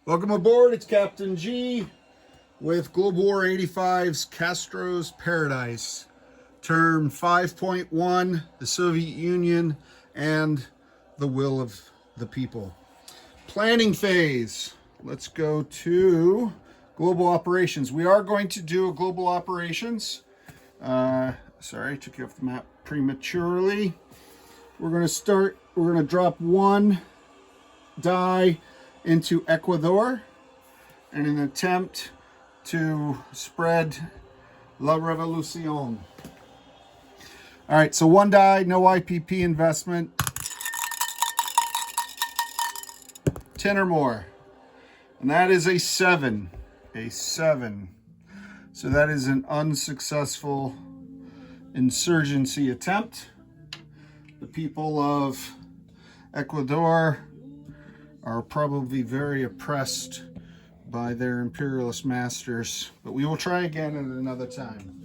Welcome aboard, it's Captain G with Global War 85's Castro's Paradise. Term 5.1, the Soviet Union and the will of the people. Planning phase. Let's go to global operations. We are going to do a global operations. Sorry, I took you off the map prematurely. We're going to drop one die into Ecuador in an attempt to spread La Revolucion. All right, so one die, no IPP investment. 10 or more. And that is a 7. A 7. So that is an unsuccessful insurgency attempt. The people of Ecuador are probably very oppressed by their imperialist masters, but we will try again at another time.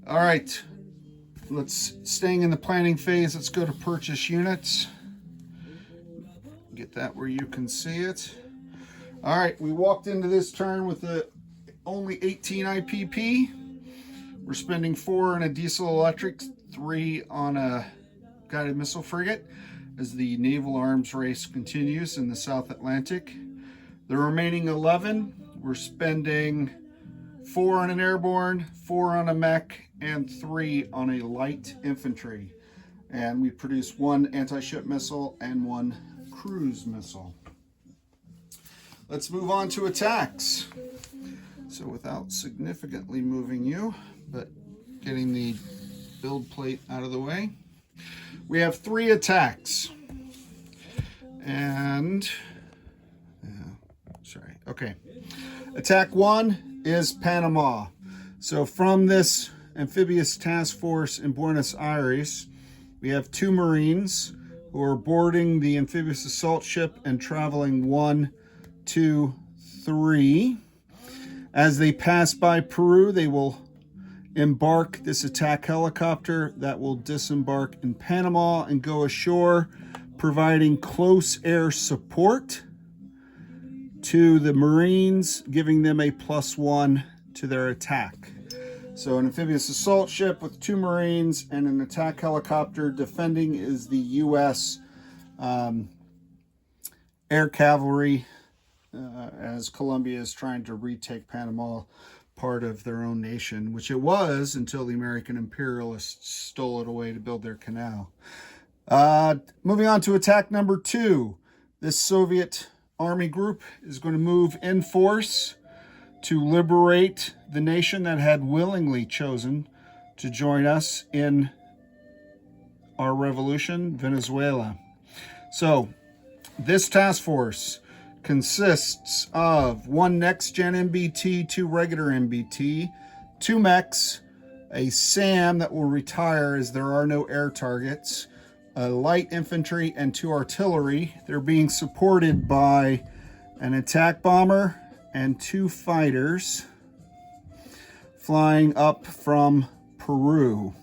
All right, staying in the planning phase, let's go to purchase units. Get that where you can see it. All right, we walked into this turn with only 18 IPP. We're spending 4 on a diesel electric, 3 on a guided missile frigate as the naval arms race continues in the South Atlantic. The remaining 11, we're spending 4 on an airborne, 4 on a mech, and 3 on a light infantry. And we produce 1 anti-ship missile and 1 cruise missile. Let's move on to attacks. So without significantly moving you, but getting the build plate out of the way, we have 3 attacks. And, okay. Attack 1 is Panama. So from this amphibious task force in Buenos Aires, we have 2 Marines who are boarding the amphibious assault ship and traveling 1, 2, 3. As they pass by Peru, they will embark this attack helicopter that will disembark in Panama and go ashore, providing close air support to the Marines, giving them a +1 to their attack. So an amphibious assault ship with 2 Marines and an attack helicopter. Defending is the U.S. Air Cavalry, as Colombia is trying to retake Panama, part of their own nation, which it was until the American imperialists stole it away to build their canal. Moving on to attack number 2. This Soviet army group is going to move in force to liberate the nation that had willingly chosen to join us in our revolution, Venezuela. So this task force consists of 1 next-gen MBT, 2 regular MBT, 2 mechs, a SAM that will retire as there are no air targets, a light infantry, and 2 artillery. They're being supported by an attack bomber and 2 fighters flying up from Peru.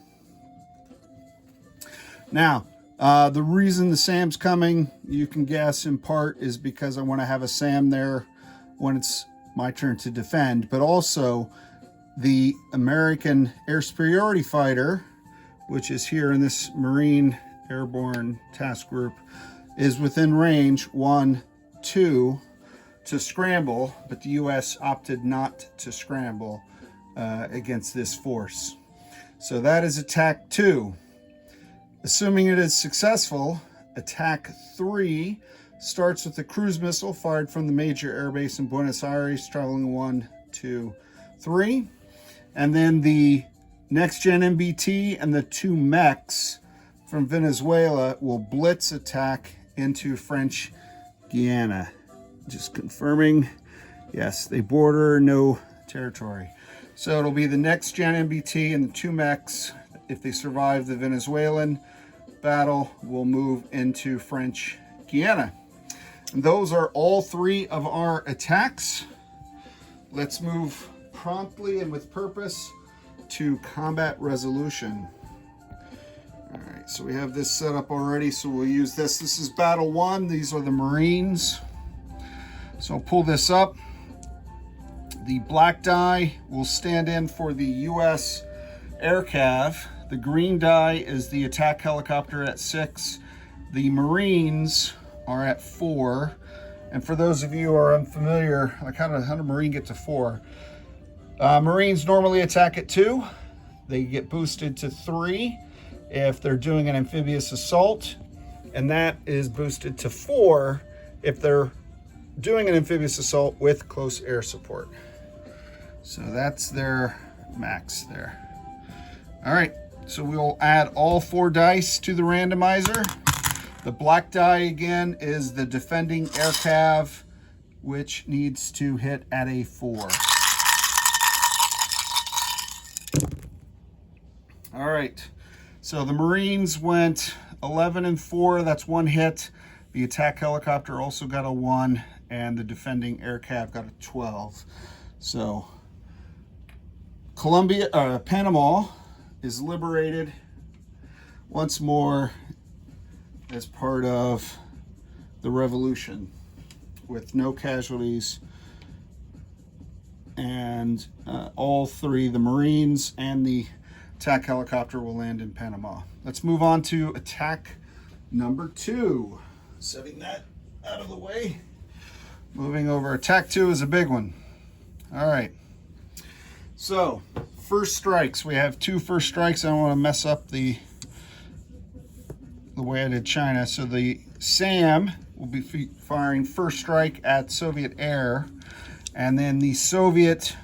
Now, the reason the SAM's coming, you can guess in part, is because I want to have a SAM there when it's my turn to defend, but also the American Air Superiority Fighter, which is here in this Marine Airborne Task Group, is within range 1, 2 to scramble, but the U.S. opted not to scramble against this force. So that is attack 2. Assuming it is successful, attack 3 starts with a cruise missile fired from the major airbase in Buenos Aires, traveling 1, 2, 3. And then the next-gen MBT and the 2 mechs from Venezuela will blitz attack into French Guiana. Just confirming, yes, they border no territory. So it'll be the next-gen MBT and the 2 mechs. If they survive the Venezuelan battle, will move into French Guiana. And those are all 3 of our attacks. Let's move promptly and with purpose to combat resolution. All right, right, so we have this set up already, so we'll use this. This is battle 1. These are the Marines. So I'll pull this up. The black die will stand in for the U.S. Air Cav. The green die is the attack helicopter at 6. The Marines are at 4. And for those of you who are unfamiliar, like how did a Marine get to 4? Marines normally attack at 2. They get boosted to 3 if they're doing an amphibious assault, and that is boosted to 4 if they're doing an amphibious assault with close air support. So that's their max there. All right, so we'll add all 4 dice to the randomizer. The black die again is the defending air cav, which needs to hit at a 4. All right, so the Marines went 11 and 4. That's 1 hit. The attack helicopter also got a 1, and the defending air cav got a 12. So Panama is liberated once more as part of the revolution with no casualties, and all 3, the Marines and the attack helicopter, will land in Panama. Let's move on to attack number 2. Setting that out of the way. Moving over, attack 2 is a big one. All right. So, first strikes. We have 2 first strikes. I don't want to mess up the way I did China. So the SAM will be firing first strike at Soviet air, and then the Soviet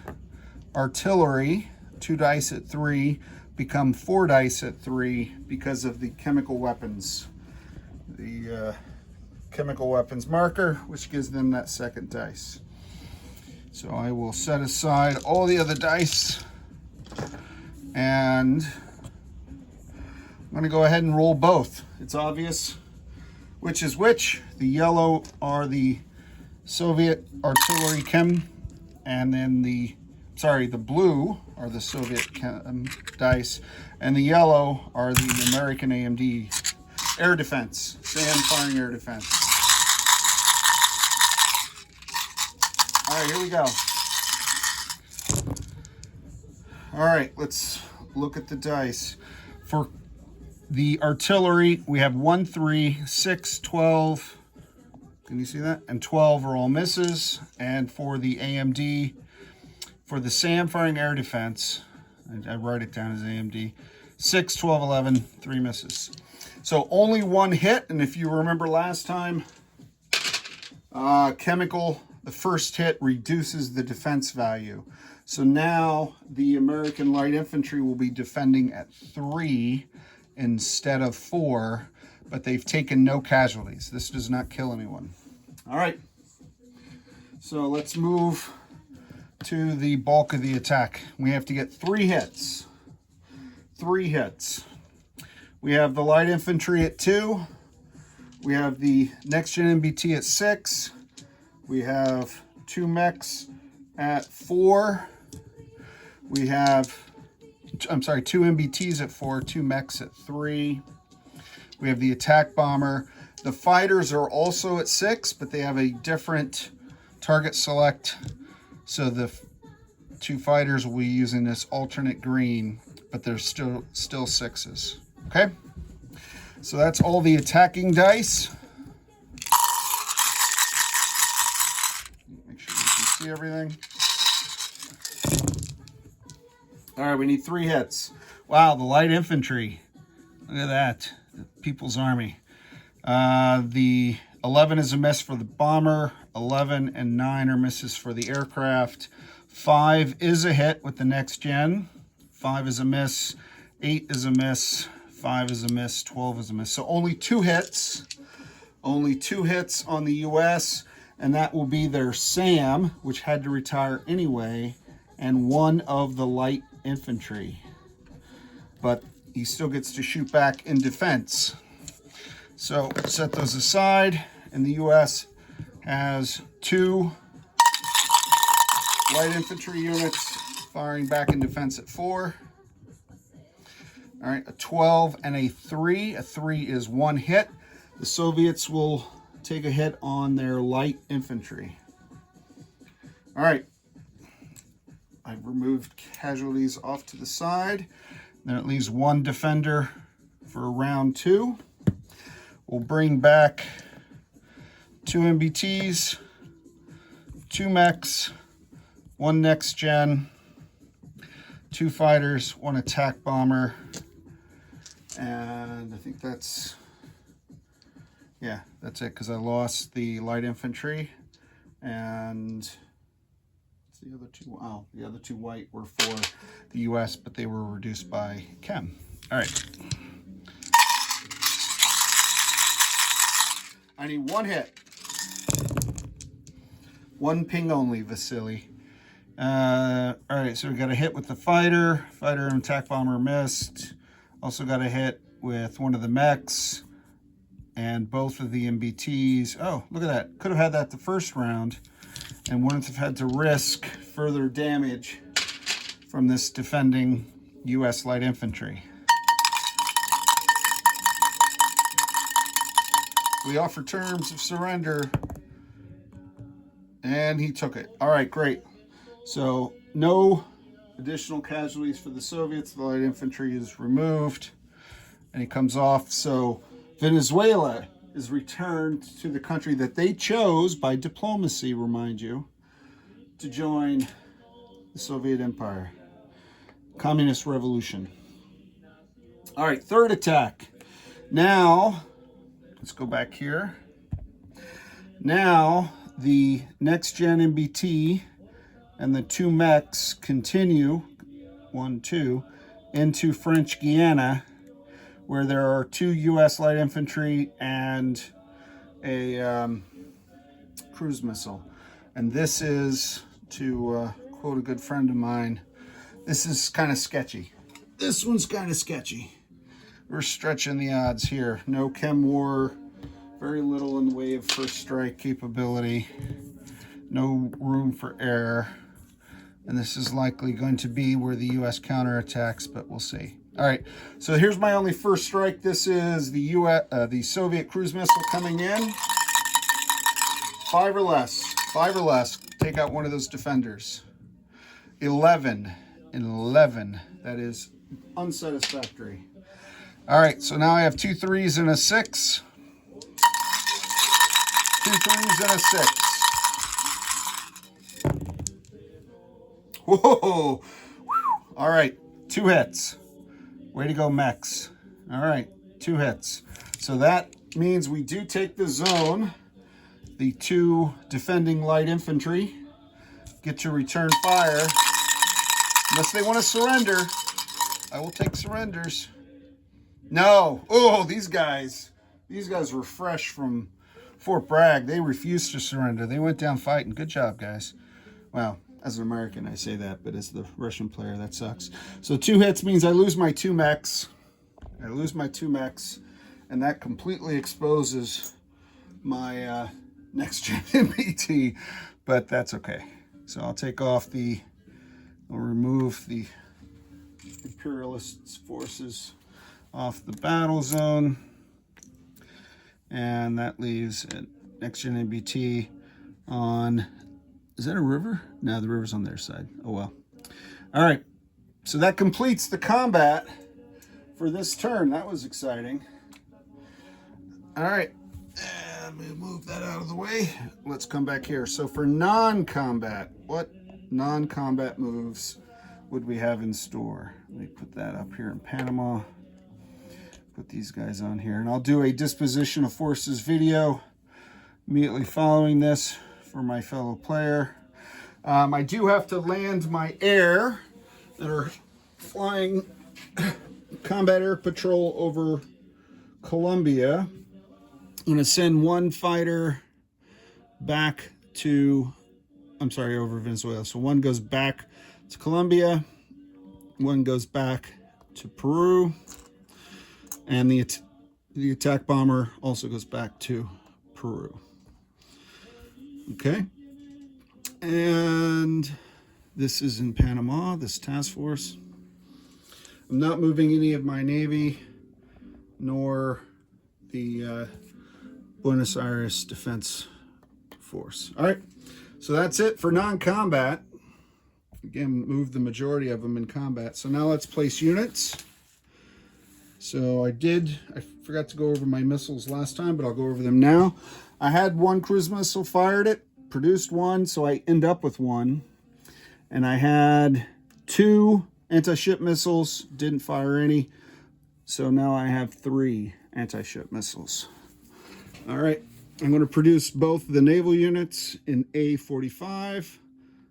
artillery, 2 dice at 3, become 4 dice at 3 because of the chemical weapons. The chemical weapons marker, which gives them that second dice. So I will set aside all the other dice, and I'm going to go ahead and roll both. It's obvious which is which. The yellow are the Soviet artillery chem, and then the blue are the Soviet dice, and the yellow are the American AMD air defense, SAM firing air defense. All right, here we go. All right, let's look at the dice. For the artillery, we have 1, 3, 6, 12. Can you see that? And 12 are all misses. And for the AMD, for the SAM firing air defense, I write it down as AMD, 6, 12, 11, 3 misses. So only 1 hit, and if you remember last time, chemical, the first hit reduces the defense value. So now the American light infantry will be defending at 3 instead of 4, but they've taken no casualties. This does not kill anyone. All right, so let's move to the bulk of the attack. We have to get 3 hits. 3 hits. We have the light infantry at 2. We have the next gen MBT at 6. We have 2 mechs at 4. We have, 2 MBTs at 4, 2 mechs at 3. We have the attack bomber. The fighters are also at 6, but they have a different target select. So the 2 fighters will be using this alternate green, but they're still 6s. Okay? So that's all the attacking dice. Make sure you can see everything. All right, we need 3 hits. Wow, the light infantry. Look at that. The People's Army. The 11 is a miss for the bomber. 11 and 9 are misses for the aircraft. 5 is a hit with the next gen. 5 is a miss. 8 is a miss. 5 is a miss. 12 is a miss. So only 2 hits. Only 2 hits on the U.S., and that will be their SAM, which had to retire anyway, and 1 of the light infantry. But he still gets to shoot back in defense. So set those aside, and the U.S. has 2 light infantry units firing back in defense at 4. All right, a 12 and a 3. A 3 is 1 hit. The Soviets will take a hit on their light infantry. All right, I've removed casualties off to the side. Then it leaves 1 defender for round 2. We'll bring back 2 MBTs, 2 mechs, 1 next gen, 2 fighters, 1 attack bomber, and I think that's, yeah, that's it, because I lost the light infantry, and the other 2, oh, the other 2 white were for the US, but they were reduced by chem. All right. I need 1 hit. 1 ping only, Vasily. All right, so we got a hit with the fighter. Fighter and attack bomber missed. Also got a hit with 1 of the mechs and both of the MBTs. Oh, look at that. Could have had that the first round and wouldn't have had to risk further damage from this defending U.S. light infantry. We offer terms of surrender, and he took it. All right, great. So no additional casualties for the Soviets. The light infantry is removed, and he comes off. So Venezuela is returned to the country that they chose by diplomacy, remind you, to join the Soviet Empire. Communist Revolution. All right, third attack. Now, let's go back here. Now, the next gen MBT and the 2 mechs continue, 1, 2, into French Guiana, where there are 2 U.S. light infantry and a cruise missile. And this is, to quote a good friend of mine, this is kind of sketchy. This one's kind of sketchy. We're stretching the odds here. No chem war, very little in the way of first strike capability, no room for error. And this is likely going to be where the U.S. counterattacks, but we'll see. All right, so here's my only first strike. This is the Soviet cruise missile coming in. 5 or less. 5 or less. Take out one of those defenders. 11 and 11. That is unsatisfactory. All right, so now I have 2 3s and a 6. 2 3s and a 6. Whoa! All right, 2 hits. Way to go, mechs. All right, 2 hits. So that means we do take the zone. The 2 defending light infantry get to return fire. Unless they want to surrender, I will take surrenders. No. Oh, these guys were fresh from Fort Bragg. They refused to surrender. They went down fighting. Good job, guys. Well, as an American, I say that, but as the Russian player, that sucks. So 2 hits means I lose my 2 mechs. I lose my 2 mechs, and that completely exposes my next gen MBT, but that's okay. So I'll take off I'll remove the imperialist forces off the battle zone, and that leaves a next gen MBT on, is that a river? No, the river's on their side. Oh well. All right, so that completes the combat for this turn. That was exciting. All right, and we move that out of the way. Let's come back here. So for non-combat, what non-combat moves would we have in store? Let me put that up here in Panama. Put these guys on here, and I'll do a disposition of forces video immediately following this for my fellow player. I do have to land my air that are flying combat air patrol over Colombia. I'm going to send 1 fighter back to, over Venezuela. So 1 goes back to Colombia, 1 goes back to Peru, and the attack bomber also goes back to Peru. Okay, and this is in Panama, this task force. I'm not moving any of my Navy nor the Buenos Aires Defense Force. All right, so that's it for non-combat. Again, moved the majority of them in combat. So now let's place units. So I forgot to go over my missiles last time, but I'll go over them now. I had one cruise missile, fired it, produced one, so I end up with one. And I had 2 anti-ship missiles, didn't fire any. So now I have 3 anti-ship missiles. All right, I'm going to produce both the naval units in A-45.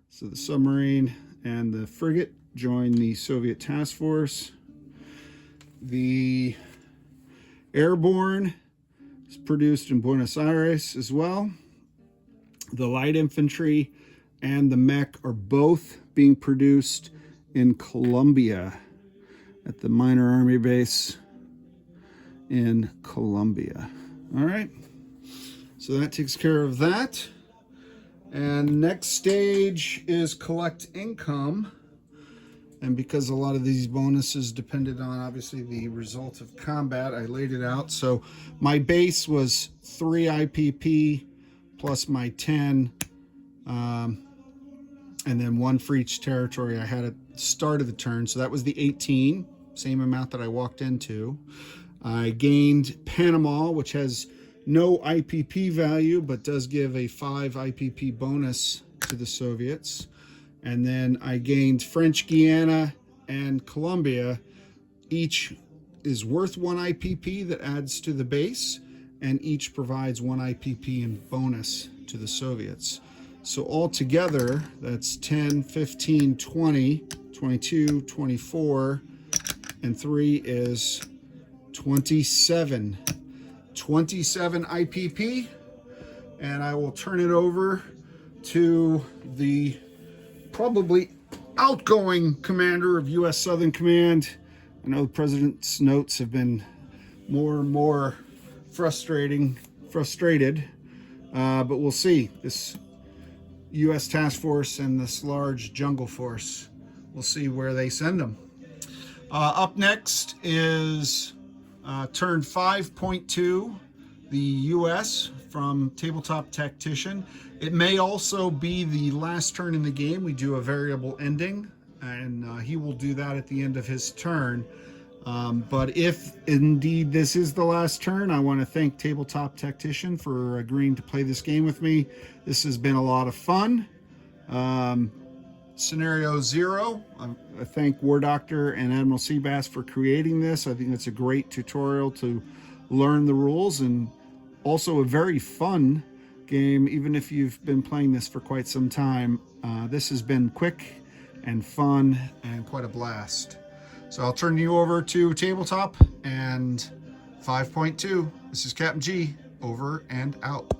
So the submarine and the frigate join the Soviet task force. The airborne is produced in Buenos Aires as well. The light infantry and the mech are both being produced in Colombia at the Minor Army Base in Colombia. All right, so that takes care of that. And next stage is collect income. And because a lot of these bonuses depended on obviously the result of combat, I laid it out. So my base was 3 IPP plus my 10, and then 1 for each territory I had at the start of the turn. So that was the 18, same amount that I walked into. I gained Panama, which has no IPP value, but does give a 5 IPP bonus to the Soviets. And then I gained French Guiana and Colombia. Each is worth 1 IPP that adds to the base, and each provides 1 IPP in bonus to the Soviets. So altogether, that's 10, 15, 20, 22, 24, and 3 is 27. 27 IPP, and I will turn it over to the probably outgoing commander of U.S. Southern Command. I know the president's notes have been more and more frustrated, but we'll see. This U.S. task force and this large jungle force, we'll see where they send them. Up next is turn 5.2, the U.S. from Tabletop Tactician. It may also be the last turn in the game. We do a variable ending, and he will do that at the end of his turn. But if indeed this is the last turn, I want to thank Tabletop Tactician for agreeing to play this game with me. This has been a lot of fun. Scenario 0, I thank War Doctor and Admiral Seabass for creating this. I think it's a great tutorial to learn the rules, and also a very fun game, even if you've been playing this for quite some time. This has been quick and fun and quite a blast. So I'll turn you over to Tabletop and 5.2. This is Captain G, over and out.